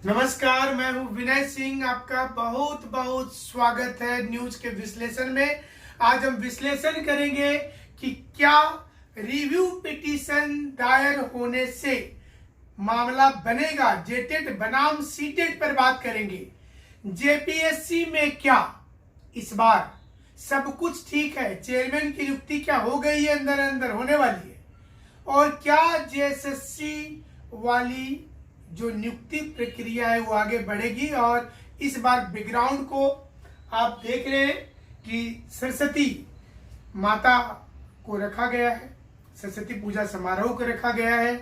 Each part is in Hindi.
नमस्कार, मैं हूं विनय सिंह। आपका बहुत बहुत स्वागत है न्यूज के विश्लेषण में। आज हम विश्लेषण करेंगे कि क्या रिव्यू पिटीशन दायर होने से मामला बनेगा। जेटेट बनाम सीटेट पर बात करेंगे। जेपीएससी में क्या इस बार सब कुछ ठीक है? चेयरमैन की नियुक्ति क्या हो गई है, अंदर अंदर होने वाली है? और क्या जेएसएससी वाली जो नियुक्ति प्रक्रिया है वो आगे बढ़ेगी? और इस बार बैकग्राउंड को आप देख रहे हैं कि सरस्वती माता को रखा गया है, सरस्वती पूजा समारोह को रखा गया है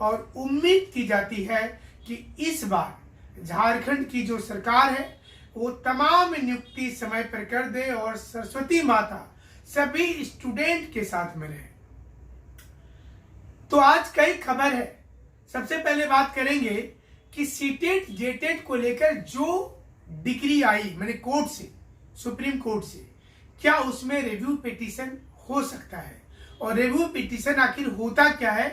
और उम्मीद की जाती है कि इस बार झारखंड की जो सरकार है वो तमाम नियुक्ति समय पर कर दे और सरस्वती माता सभी स्टूडेंट के साथ में रहे। तो आज कई खबर है। सबसे पहले बात करेंगे कि सीटेट जेटेट को लेकर जो डिग्री आई मैंने कोर्ट से, सुप्रीम कोर्ट से, क्या उसमें रिव्यू पिटीशन हो सकता है और रिव्यू पिटीशन आखिर होता क्या है,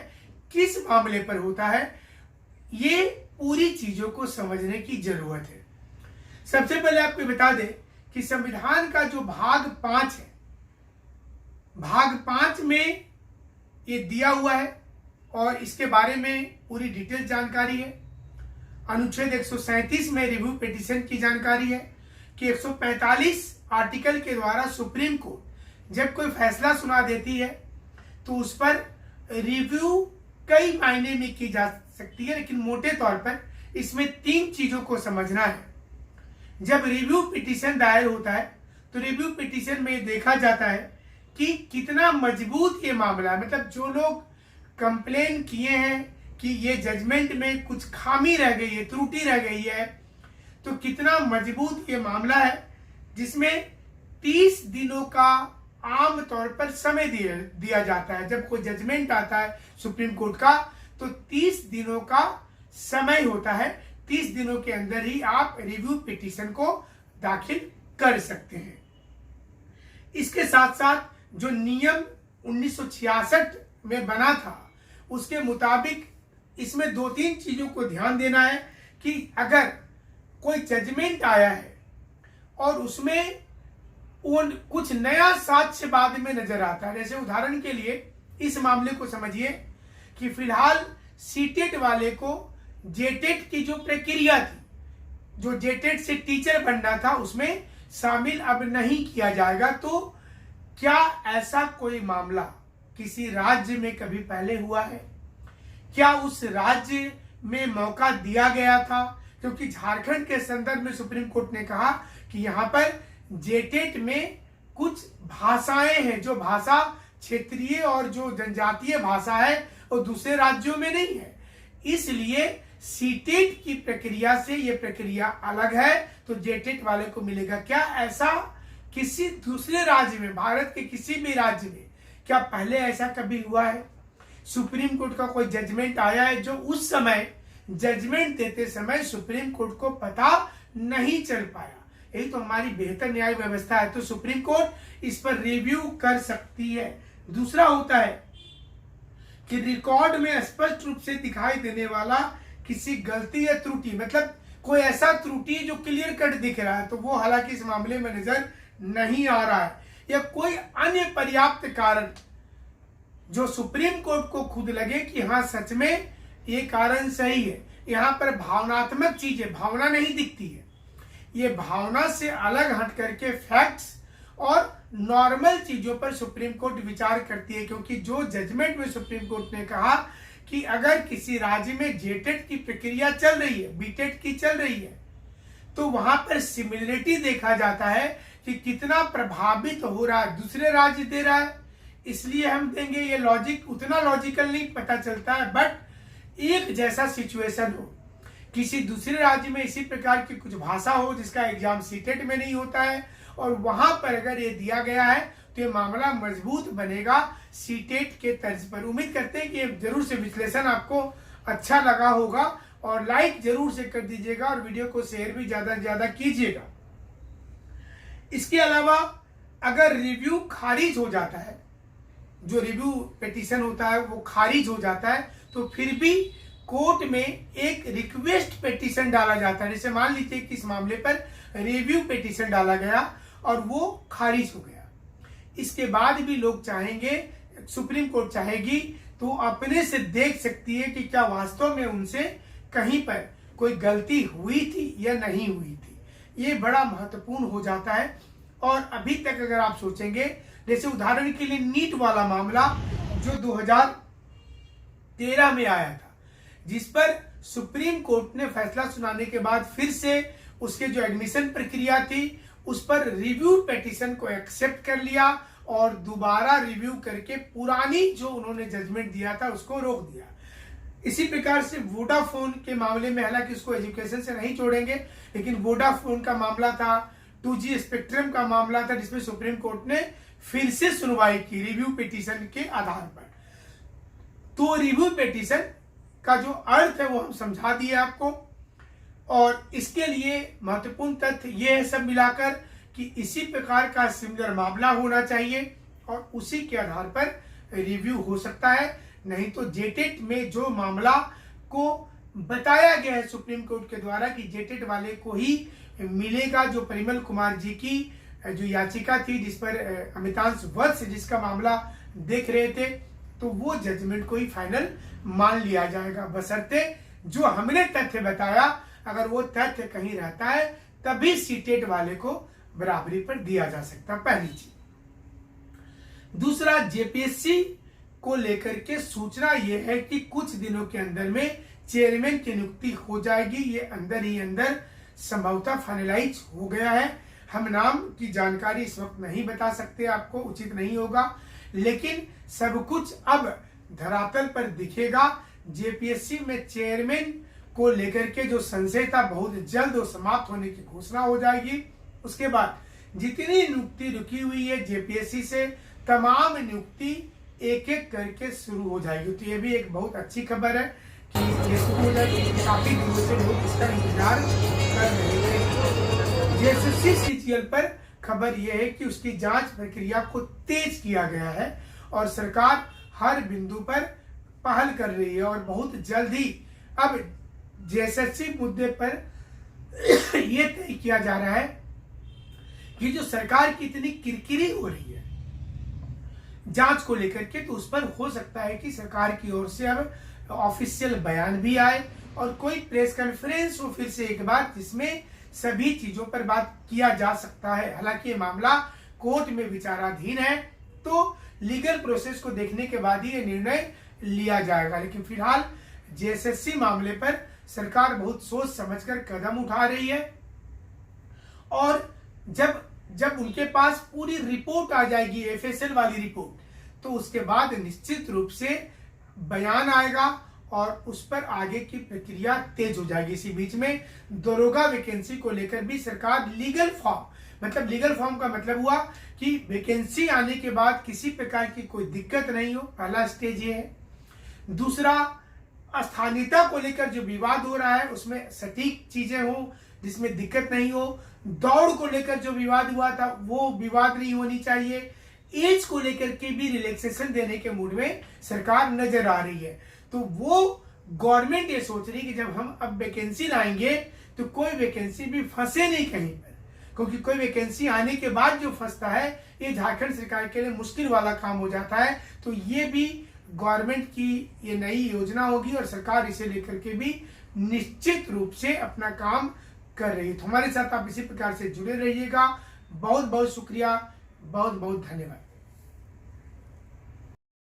किस मामले पर होता है, ये पूरी चीजों को समझने की जरूरत है। सबसे पहले आपको बता दें कि संविधान का जो भाग 5 है, भाग 5 में ये दिया हुआ है और इसके बारे में पूरी डिटेल जानकारी है। अनुच्छेद 137 में रिव्यू पिटीशन की जानकारी है कि 145 आर्टिकल के द्वारा सुप्रीम कोर्ट जब कोई फैसला सुना देती है तो उस पर रिव्यू कई मायने में की जा सकती है, लेकिन मोटे तौर पर इसमें 3 चीजों को समझना है। जब रिव्यू पिटीशन दायर होता है तो रिव्यू पिटीशन में देखा जाता है कि कितना मजबूत ये मामला है, मतलब जो लोग कंप्लेन किए हैं कि ये जजमेंट में कुछ खामी रह गई है, त्रुटि रह गई है, तो कितना मजबूत ये मामला है, जिसमें 30 दिनों का आम तौर पर समय दिया जाता है। जब कोई जजमेंट आता है सुप्रीम कोर्ट का तो 30 दिनों का समय होता है। 30 दिनों के अंदर ही आप रिव्यू पिटीशन को दाखिल कर सकते हैं। इसके साथ साथ जो नियम 1966 में बना था उसके मुताबिक इसमें 2-3 चीजों को ध्यान देना है कि अगर कोई जजमेंट आया है और उसमें कुछ नया साक्ष्य बाद में नजर आता है, जैसे उदाहरण के लिए इस मामले को समझिए कि फिलहाल सीटेट वाले को जेटेट की जो प्रक्रिया थी, जो जेटेट से टीचर बनना था, उसमें शामिल अब नहीं किया जाएगा। तो क्या ऐसा कोई मामला किसी राज्य में कभी पहले हुआ है? क्या उस राज्य में मौका दिया गया था? क्योंकि झारखंड के संदर्भ में सुप्रीम कोर्ट ने कहा कि यहाँ पर जेटेट में कुछ भाषाएं हैं, जो भाषा क्षेत्रीय और जो जनजातीय भाषा है वो दूसरे राज्यों में नहीं है, इसलिए सीटेट की प्रक्रिया से ये प्रक्रिया अलग है, तो जेटेट वाले को मिलेगा। क्या ऐसा किसी दूसरे राज्य में, भारत के किसी भी राज्य में क्या पहले ऐसा कभी हुआ है? सुप्रीम कोर्ट का कोई जजमेंट आया है जो उस समय जजमेंट देते समय सुप्रीम कोर्ट को पता नहीं चल पाया? यही तो हमारी बेहतर न्याय व्यवस्था है। तो सुप्रीम कोर्ट इस पर रिव्यू कर सकती है। दूसरा होता है कि रिकॉर्ड में स्पष्ट रूप से दिखाई देने वाला किसी गलती या त्रुटि, मतलब कोई ऐसा त्रुटि जो क्लियर कट दिख रहा है, तो वो हालांकि इस मामले में नजर नहीं आ रहा है, या कोई अन्य पर्याप्त कारण जो सुप्रीम कोर्ट को खुद लगे कि हाँ सच में ये कारण सही है। यहाँ पर भावनात्मक चीजें, भावना नहीं दिखती है, ये भावना से अलग हट करके फैक्ट्स और नॉर्मल चीजों पर सुप्रीम कोर्ट विचार करती है। क्योंकि जो जजमेंट में सुप्रीम कोर्ट ने कहा कि अगर किसी राज्य में जेटेट की प्रक्रिया चल रही है, बीटेट की चल रही है, तो वहां पर सिमिलरिटी देखा जाता है कि कितना प्रभावित हो रहा है, दूसरे राज्य दे रहा है इसलिए हम देंगे। ये लॉजिक उतना लॉजिकल नहीं पता चलता है, बट एक जैसा सिचुएशन हो, किसी दूसरे राज्य में इसी प्रकार की कुछ भाषा हो जिसका एग्जाम सीटेट में नहीं होता है और वहां पर अगर ये दिया गया है तो ये मामला मजबूत बनेगा सीटेट के तर्ज पर। उम्मीद करते हैं कि ये जरूर से विश्लेषण आपको अच्छा लगा होगा और लाइक जरूर से कर दीजिएगा और वीडियो को शेयर भी ज्यादा से ज्यादा कीजिएगा। इसके अलावा अगर रिव्यू खारिज हो जाता है, जो रिव्यू पिटीशन होता है वो खारिज हो जाता है, तो फिर भी कोर्ट में एक रिक्वेस्ट पिटीशन डाला जाता है। जैसे मान लीजिए कि इस मामले पर रिव्यू पिटीशन डाला गया और वो खारिज हो गया, इसके बाद भी लोग चाहेंगे, सुप्रीम कोर्ट चाहेगी तो अपने से देख सकती है कि क्या वास्तव में उनसे कहीं पर कोई गलती हुई थी या नहीं हुई थी। ये बड़ा महत्वपूर्ण हो जाता है। और अभी तक अगर आप सोचेंगे, जैसे उदाहरण के लिए नीट वाला मामला जो 2013 में आया था, जिस पर सुप्रीम कोर्ट ने फैसला सुनाने के बाद फिर से उसके जो एडमिशन प्रक्रिया थी उस पर रिव्यू पिटीशन को एक्सेप्ट कर लिया और दोबारा रिव्यू करके पुरानी जो उन्होंने जजमेंट दिया था उसको रोक दिया। इसी प्रकार से वोडाफोन के मामले में, हालांकि उसको एजुकेशन से नहीं जोड़ेंगे, लेकिन वोडाफोन का मामला था, 2G स्पेक्ट्रम का मामला था, जिसमें सुप्रीम कोर्ट ने फिर से सुनवाई की रिव्यू पिटीशन के आधार पर। तो रिव्यू पिटीशन का जो अर्थ है वो हम समझा दिए आपको। और इसके लिए महत्वपूर्ण तथ्य ये है सब मिलाकर कि इसी प्रकार का सिमिलर मामला होना चाहिए और उसी के आधार पर रिव्यू हो सकता है। नहीं तो जेटेट में जो मामला को बताया गया है सुप्रीम कोर्ट के द्वारा कि जेटेट वाले को ही मिलेगा, जो परिमल कुमार जी की जो याचिका थी जिस पर अमितांश वत्स जिसका मामला देख रहे थे, तो वो जजमेंट को ही फाइनल मान लिया जाएगा, बशर्ते जो हमने तथ्य बताया अगर वो तथ्य कहीं रहता है तभी सीटेट वाले को बराबरी पर दिया जा सकता। पहली चीज। दूसरा, जेपीएससी को लेकर के सूचना यह है कि कुछ दिनों के अंदर में चेयरमैन की नियुक्ति हो जाएगी। ये अंदर ही अंदर संभवतः फाइनलाइज हो गया है। हम नाम की जानकारी इस वक्त नहीं बता सकते, आपको उचित नहीं होगा, लेकिन सब कुछ अब धरातल पर दिखेगा। जेपीएससी में चेयरमैन को लेकर के जो संशय था बहुत जल्द वो समाप्त होने की घोषणा हो जाएगी। उसके बाद जितनी नियुक्ति रुकी हुई है जेपीएससी से, तमाम नियुक्ति एक एक करके शुरू हो जाएगी। तो ये भी एक बहुत अच्छी खबर है कि ये शुरू हो जाएगी। काफी दिनों से लोग इसका इंतजार कर रहे थे। जेएसएससी सीजीएल पर खबर यह है कि उसकी जांच प्रक्रिया को तेज किया गया है और सरकार हर बिंदु पर पहल कर रही है और बहुत जल्द ही अब जेएसएससी मुद्दे पर यह तय किया जा रहा है कि जो सरकार की इतनी किरकिरी हो रही है जांच को लेकर के, तो उस पर हो सकता है कि सरकार की ओर से अब ऑफिशियल बयान भी आए और कोई प्रेस कॉन्फ्रेंस हो फिर से एक बार, जिसमें सभी चीजों पर बात किया जा सकता है। हालांकि ये मामला कोर्ट में विचाराधीन है, तो लीगल प्रोसेस को देखने के बाद ही ये निर्णय लिया जाएगा। लेकिन फिलहाल जेएसएससी मामले पर सरकार बहुत सोच समझकर कदम उठा रही है और जब उनके पास पूरी रिपोर्ट आ जाएगी, एफएसएल वाली रिपोर्ट, तो उसके बाद निश्चित रूप से बयान आएगा और उस पर आगे की प्रक्रिया तेज हो जाएगी। इसी बीच में दरोगा वैकेंसी को लेकर भी सरकार लीगल फॉर्म का मतलब हुआ कि वैकेंसी आने के बाद किसी प्रकार की कोई दिक्कत नहीं हो, पहला स्टेज ये है। दूसरा, स्थानीयता को लेकर जो विवाद हो रहा है उसमें सटीक चीजें हो जिसमें दिक्कत नहीं हो। दौड़ को लेकर जो विवाद हुआ था वो विवाद नहीं होनी चाहिए। एज को लेकर के भी रिलैक्सेशन देने के मूड में सरकार नजर आ रही है। तो वो गवर्नमेंट ये सोच रही है कि जब हम अब वैकेंसी लाएंगे तो कोई वैकेंसी भी फंसे नहीं कहीं पर, क्योंकि कोई वैकेंसी आने के बाद जो फंसता है ये झारखंड सरकार के लिए मुश्किल वाला काम हो जाता है। तो ये भी गवर्नमेंट की ये नई योजना होगी और सरकार इसे लेकर के भी निश्चित रूप से अपना काम कर रही है। तो हमारे साथ आप इसी प्रकार से जुड़े रहिएगा। बहुत बहुत शुक्रिया, बहुत बहुत धन्यवाद।